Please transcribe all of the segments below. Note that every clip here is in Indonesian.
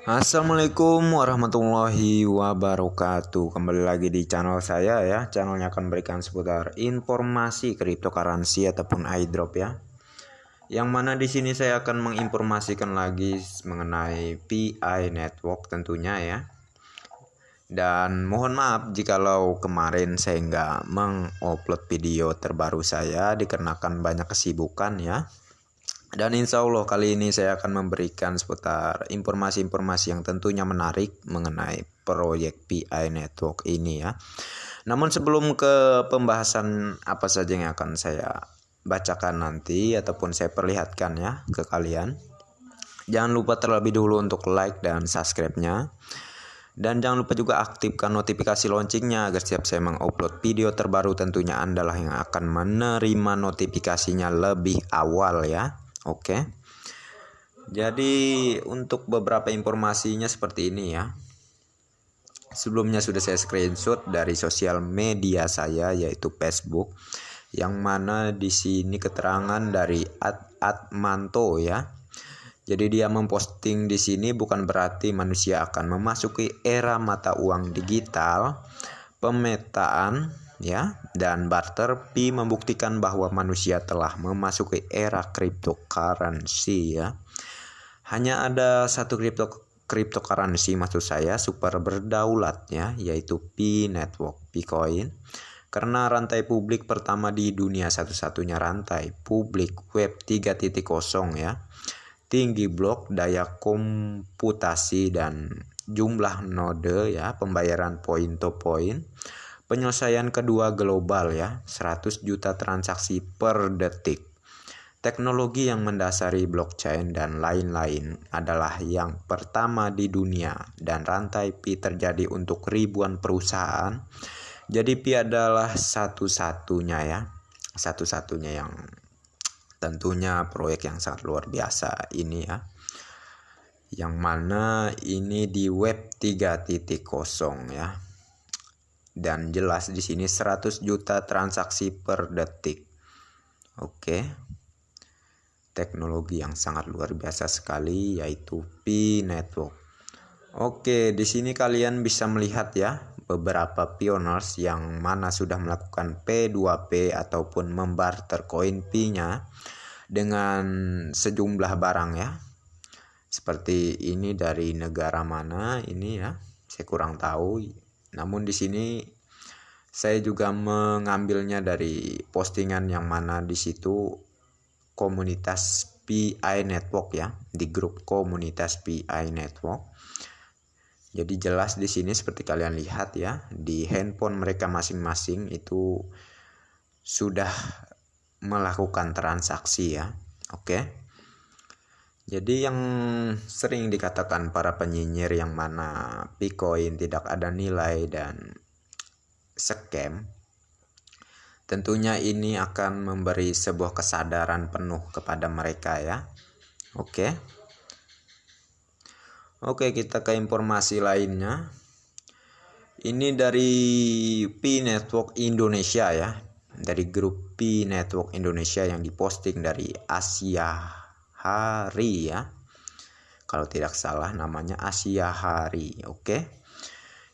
Assalamualaikum warahmatullahi wabarakatuh. Kembali lagi di channel saya ya. Channelnya akan berikan seputar informasi cryptocurrency ataupun airdrop ya. Yang mana di sini saya akan menginformasikan lagi mengenai PI Network tentunya ya. Dan mohon maaf jikalau kemarin saya nggak mengupload video terbaru saya dikarenakan banyak kesibukan ya. Dan insya Allah kali ini saya akan memberikan seputar informasi-informasi yang tentunya menarik mengenai proyek PI Network ini ya. Namun sebelum ke pembahasan apa saja yang akan saya bacakan nanti ataupun saya perlihatkan ya ke kalian, jangan lupa terlebih dulu untuk like dan subscribe-nya. Dan jangan lupa juga aktifkan notifikasi loncengnya agar setiap saya mengupload video terbaru tentunya Anda lah yang akan menerima notifikasinya lebih awal ya. Oke. Jadi untuk beberapa informasinya seperti ini ya. Sebelumnya sudah saya screenshot dari sosial media saya yaitu Facebook, yang mana di sini keterangan dari Atmanto ya. Jadi dia memposting di sini bukan berarti manusia akan memasuki era mata uang digital, pemetaan ya, dan barter. Pi membuktikan bahwa manusia telah memasuki era cryptocurrency ya. Hanya ada satu cryptocurrency maksud saya super berdaulat ya, yaitu Pi Network, Bitcoin. Karena rantai publik pertama di dunia, satu-satunya rantai publik web 3.0 ya. Tinggi blok, daya komputasi dan jumlah node ya, pembayaran point to point. Penyelesaian kedua global ya, 100 juta transaksi per detik. Teknologi yang mendasari blockchain dan lain-lain adalah yang pertama di dunia, dan rantai Pi terjadi untuk ribuan perusahaan. Jadi Pi adalah satu-satunya ya, satu-satunya yang tentunya proyek yang sangat luar biasa ini ya. Yang mana ini di web 3.0 ya. Dan jelas di sini 100 juta transaksi per detik. Oke. Teknologi yang sangat luar biasa sekali yaitu Pi Network. Oke, di sini kalian bisa melihat ya beberapa pioneers yang mana sudah melakukan P2P ataupun membarter koin Pi-nya dengan sejumlah barang ya. Seperti ini dari negara mana ini ya, saya kurang tahu. Namun di sini saya juga mengambilnya dari postingan yang mana di situ komunitas PI Network ya, di grup komunitas PI Network. Jadi jelas di sini seperti kalian lihat ya, di handphone mereka masing-masing itu sudah melakukan transaksi ya. Oke. Jadi yang sering dikatakan para penyinyir yang mana Bitcoin tidak ada nilai dan scam, tentunya ini akan memberi sebuah kesadaran penuh kepada mereka ya. Oke. Oke, kita ke informasi lainnya. Ini dari Pi Network Indonesia ya. Dari grup Pi Network Indonesia yang diposting dari Asia Hari ya. Kalau tidak salah namanya Asia Hari. Oke.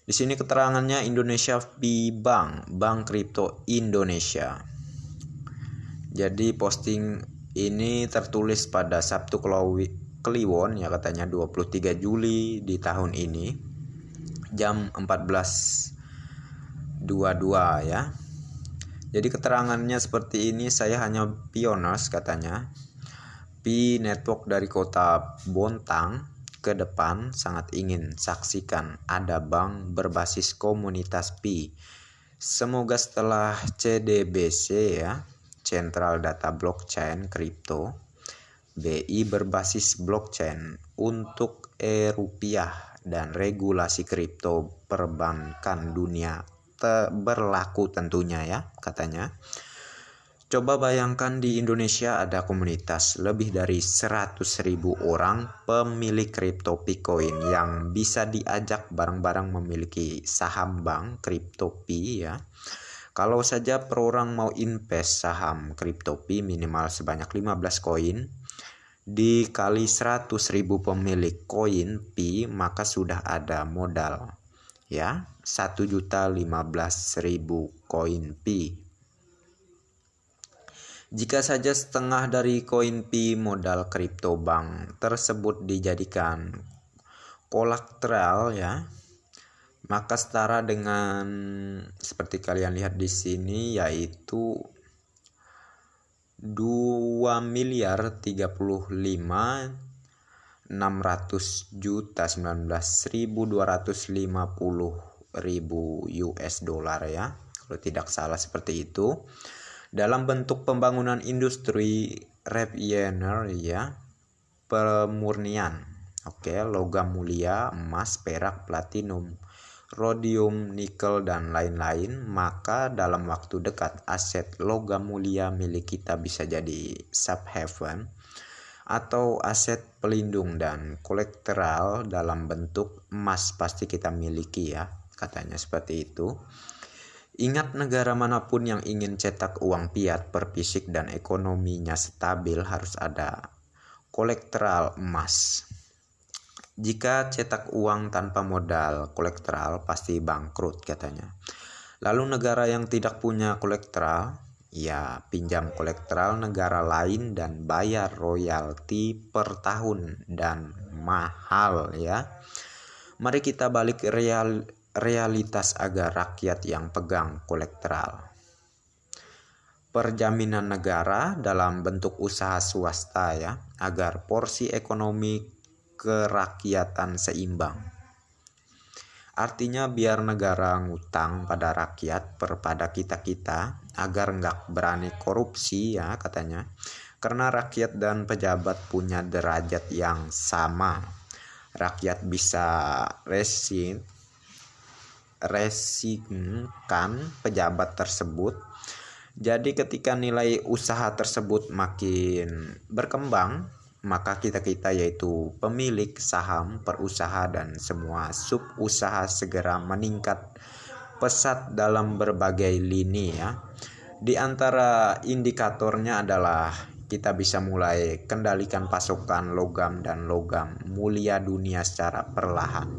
Di sini keterangannya Indonesia Pi Bank, Bank Kripto Indonesia. Jadi posting ini tertulis pada Sabtu Kliwon ya, katanya 23 Juli di tahun ini jam 14.22 ya. Jadi keterangannya seperti ini, saya hanya pioneers katanya. Pi Network dari kota Bontang ke depan sangat ingin saksikan ada bank berbasis komunitas Pi. Semoga setelah CDBC ya, Central Data Blockchain Crypto, BI berbasis blockchain untuk e-rupiah dan regulasi kripto perbankan dunia berlaku tentunya ya, katanya. Coba bayangkan di Indonesia ada komunitas lebih dari 100.000 orang pemilik kripto Bitcoin yang bisa diajak bareng-bareng memiliki saham bank kripto Pi ya. Kalau saja per orang mau invest saham kripto Pi minimal sebanyak 15 koin, dikali 100.000 pemilik koin Pi, maka sudah ada modal ya 1.015.000 koin Pi. Jika saja setengah dari koin Pi modal kripto bank tersebut dijadikan kolateral ya, maka setara dengan seperti kalian lihat di sini, yaitu 2.305.600.19.250.000 US dollar ya, kalau tidak salah seperti itu, dalam bentuk pembangunan industri refinery ya, pemurnian, logam mulia, emas, perak, platinum, rhodium, nikel, dan lain-lain. Maka dalam waktu dekat aset logam mulia milik kita bisa jadi safe haven atau aset pelindung, dan kolateral dalam bentuk emas pasti kita miliki ya, katanya seperti itu. Ingat, negara manapun yang ingin cetak uang fiat per fisik dan ekonominya stabil harus ada kolateral emas. Jika cetak uang tanpa modal kolateral pasti bangkrut, katanya. Lalu negara yang tidak punya kolateral, ya pinjam kolateral negara lain dan bayar royalti per tahun dan mahal ya. Mari kita balik realitas agar rakyat yang pegang kolateral. Perjaminan negara dalam bentuk usaha swasta ya, agar porsi ekonomi kerakyatan seimbang. Artinya biar negara ngutang pada rakyat pada kita agar nggak berani korupsi ya, katanya. Karena rakyat dan pejabat punya derajat yang sama. Rakyat bisa resignkan pejabat tersebut. Jadi ketika nilai usaha tersebut makin berkembang, maka kita yaitu pemilik saham perusahaan dan semua sub usaha segera meningkat pesat dalam berbagai lini ya. Di antara indikatornya adalah kita bisa mulai kendalikan pasokan logam dan logam mulia dunia secara perlahan.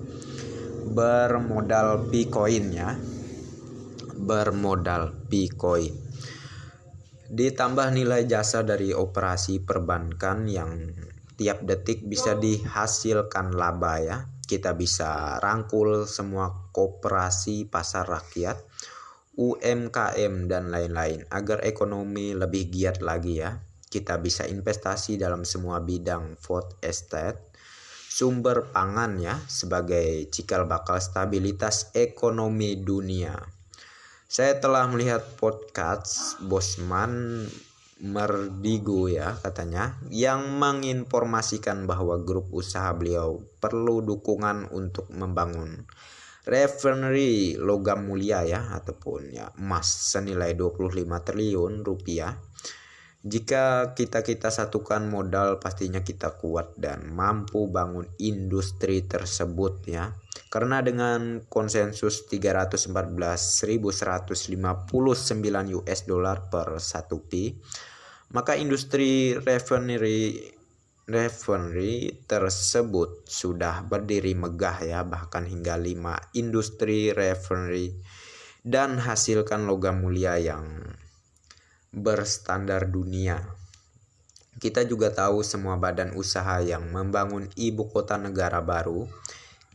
Bermodal Bitcoin ya, ditambah nilai jasa dari operasi perbankan yang tiap detik bisa dihasilkan laba ya. Kita bisa rangkul semua koperasi pasar rakyat, UMKM dan lain-lain agar ekonomi lebih giat lagi ya. Kita bisa investasi dalam semua bidang food estate, sumber pangan ya, sebagai cikal bakal stabilitas ekonomi dunia. Saya telah melihat podcast Bosman Merdigo ya, katanya, yang menginformasikan bahwa grup usaha beliau perlu dukungan untuk membangun refinery logam mulia ya, ataupun ya emas senilai 25 triliun rupiah. Jika kita satukan modal, pastinya kita kuat dan mampu bangun industri tersebut ya. Karena dengan konsensus 314.159 US dollar per 1 Pi, maka industri refinery tersebut sudah berdiri megah ya, bahkan hingga 5 industri refinery, dan hasilkan logam mulia yang berstandar dunia. Kita juga tahu semua badan usaha yang membangun ibu kota negara baru,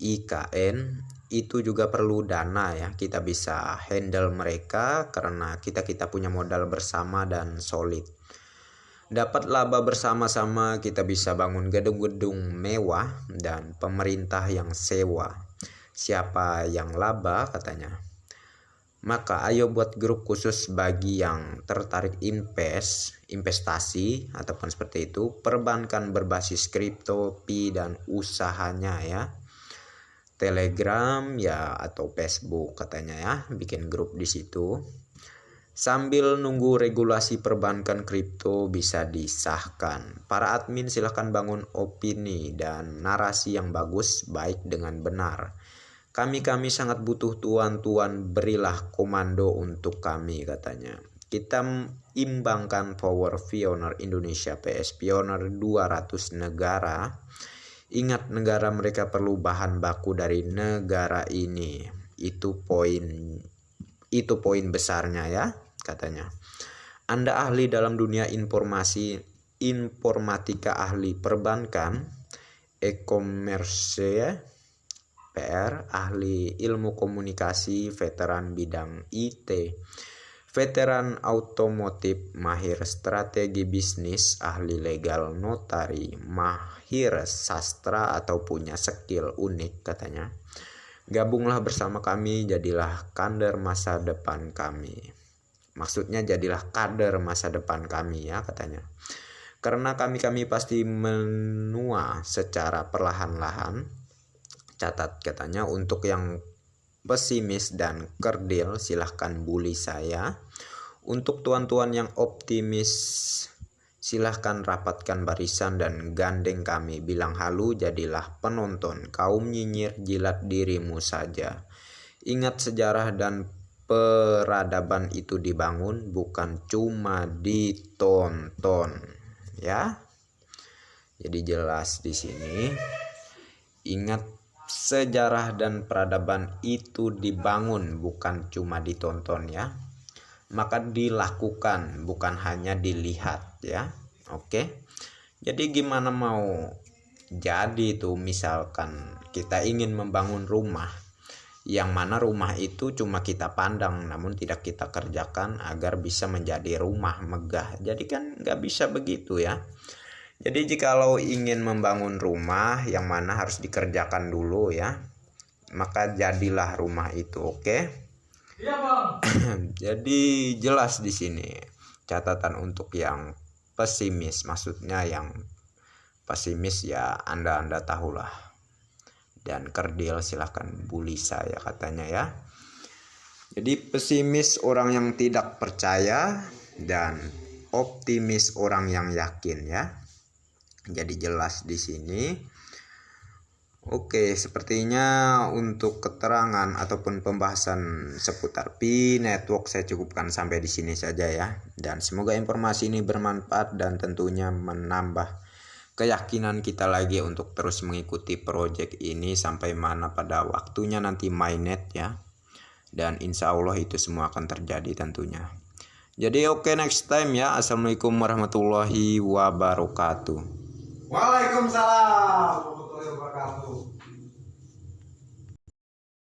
IKN, itu juga perlu dana ya. Kita bisa handle mereka karena kita punya modal bersama dan solid. Dapat laba bersama-sama, kita bisa bangun gedung-gedung mewah dan pemerintah yang sewa. Siapa yang laba, katanya. Maka ayo buat grup khusus bagi yang tertarik investasi ataupun seperti itu, perbankan berbasis kripto, Pi dan usahanya ya. Telegram ya atau Facebook, katanya ya, bikin grup di situ. Sambil nunggu regulasi perbankan kripto bisa disahkan, para admin silahkan bangun opini dan narasi yang bagus, baik dengan benar. Kami sangat butuh tuan-tuan, berilah komando untuk kami, katanya. Kita imbangkan Power Pioneer Indonesia PS Pioneer 200 negara. Ingat, negara mereka perlu bahan baku dari negara ini. Itu poin besarnya ya, katanya. Anda ahli dalam dunia informatika, ahli perbankan, e-commerce, PR, ahli ilmu komunikasi, veteran bidang IT, veteran otomotif, mahir strategi bisnis, ahli legal, notari, mahir sastra atau punya skill unik, katanya. Gabunglah bersama kami, jadilah kader masa depan kami. Maksudnya jadilah kader masa depan kami ya, katanya. Karena kami pasti menua secara perlahan-lahan. Catat, katanya, untuk yang pesimis dan kerdil silahkan bully saya. Untuk tuan-tuan yang optimis silahkan rapatkan barisan dan gandeng kami. Bilang halu, jadilah penonton. Kaum nyinyir, jilat dirimu saja. Ingat, sejarah dan peradaban itu dibangun, bukan cuma ditonton ya. Jadi jelas di sini. Ingat, sejarah dan peradaban itu dibangun, bukan cuma ditonton ya. Maka dilakukan, bukan hanya dilihat ya. Oke. Jadi gimana mau jadi itu, misalkan kita ingin membangun rumah, yang mana rumah itu cuma kita pandang namun tidak kita kerjakan agar bisa menjadi rumah megah. Jadi kan nggak bisa begitu ya. Jadi jikalau ingin membangun rumah yang mana harus dikerjakan dulu ya, maka jadilah rumah itu. Oke? Iya, Bang. Jadi jelas di sini catatan untuk yang pesimis, maksudnya yang pesimis ya Anda tahulah. Dan kerdil silahkan bully saya, katanya ya. Jadi pesimis orang yang tidak percaya dan optimis orang yang yakin ya. Jadi jelas di sini. Oke, sepertinya untuk keterangan ataupun pembahasan seputar Pi Network saya cukupkan sampai di sini saja ya. Dan semoga informasi ini bermanfaat dan tentunya menambah keyakinan kita lagi untuk terus mengikuti proyek ini sampai mana pada waktunya nanti mainnet ya. Dan insya Allah itu semua akan terjadi tentunya. Jadi oke, next time ya. Assalamualaikum warahmatullahi wabarakatuh. Waalaikumsalam warahmatullahi wabarakatuh.